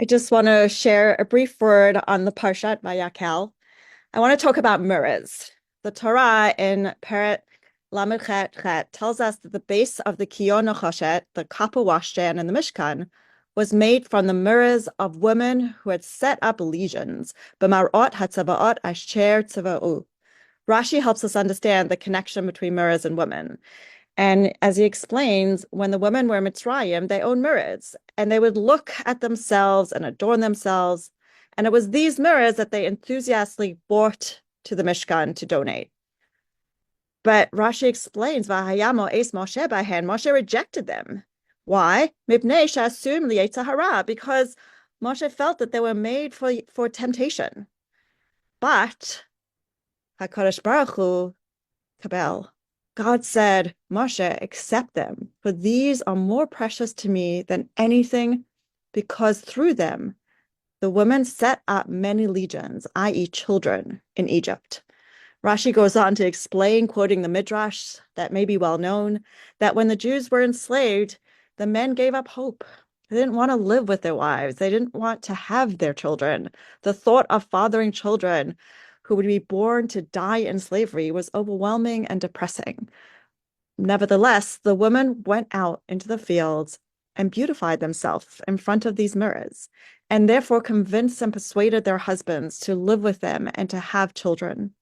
I just want to share a brief word on the Parshat Vayakhel. I want to talk about mirrors. The Torah in Parat Lamed Chet Chet tells us that the base of the Kiyor Nechoshet, the copper washstand in the Mishkan, was made from the mirrors of women who had set up legions. B'marot hatzavaot asher tzava'u. Rashi helps us understand the connection between mirrors and women. And as he explains, when the women were Mitzrayim, they owned mirrors and they would look at themselves and adorn themselves. And it was these mirrors that they enthusiastically brought to the Mishkan to donate. But Rashi explains, Vahayamo es Moshe bahen, Moshe rejected them. Why? Mipnei shasum li'etzahara, because Moshe felt that they were made for temptation. But HaKadosh Baruch Hu kabel. God said, Moshe, accept them, for these are more precious to me than anything, because through them the women set up many legions, i.e., children, in Egypt. Rashi goes on to explain, quoting the Midrash that may be well known, that when the Jews were enslaved, the men gave up hope. They didn't want to live with their wives. They didn't want to have their children. The thought of fathering children who would be born to die in slavery was overwhelming and depressing. Nevertheless, the women went out into the fields and beautified themselves in front of these mirrors, and therefore convinced and persuaded their husbands to live with them and to have children.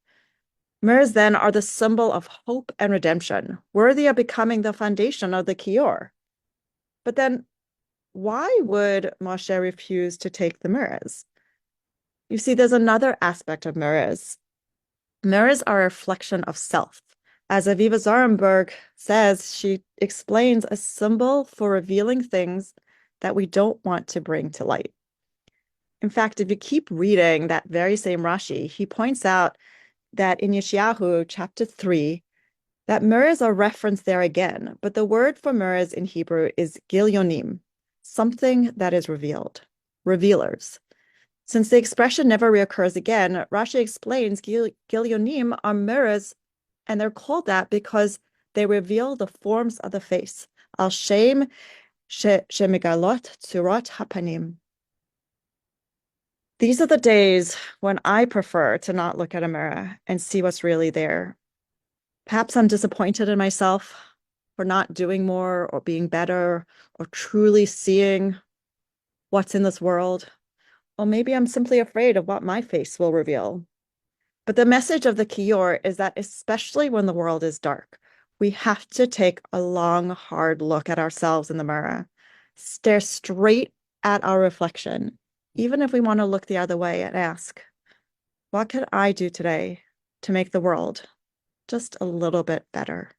Mirrors then are the symbol of hope and redemption, worthy of becoming the foundation of the Kiyor. But then, why would Moshe refuse to take the mirrors? You see, there's another aspect of mirrors. Mirrors are a reflection of self. As Aviva Zarenberg says, she explains a symbol for revealing things that we don't want to bring to light. In fact, if you keep reading that very same Rashi, he points out that in Yeshayahu chapter 3, that mirrors are referenced there again, but the word for mirrors in Hebrew is gilyonim, something that is revealed, revealers. Since the expression never reoccurs again, Rashi explains gilyonim are mirrors, and they're called that because they reveal the forms of the face. Al shem shemigalot tzurat hapanim. These are the days when I prefer to not look at a mirror and see what's really there. Perhaps I'm disappointed in myself for not doing more or being better or truly seeing what's in this world. Or maybe I'm simply afraid of what my face will reveal. But the message of the Kiyor is that especially when the world is dark, we have to take a long, hard look at ourselves in the mirror, stare straight at our reflection, even if we want to look the other way and ask, what could I do today to make the world just a little bit better?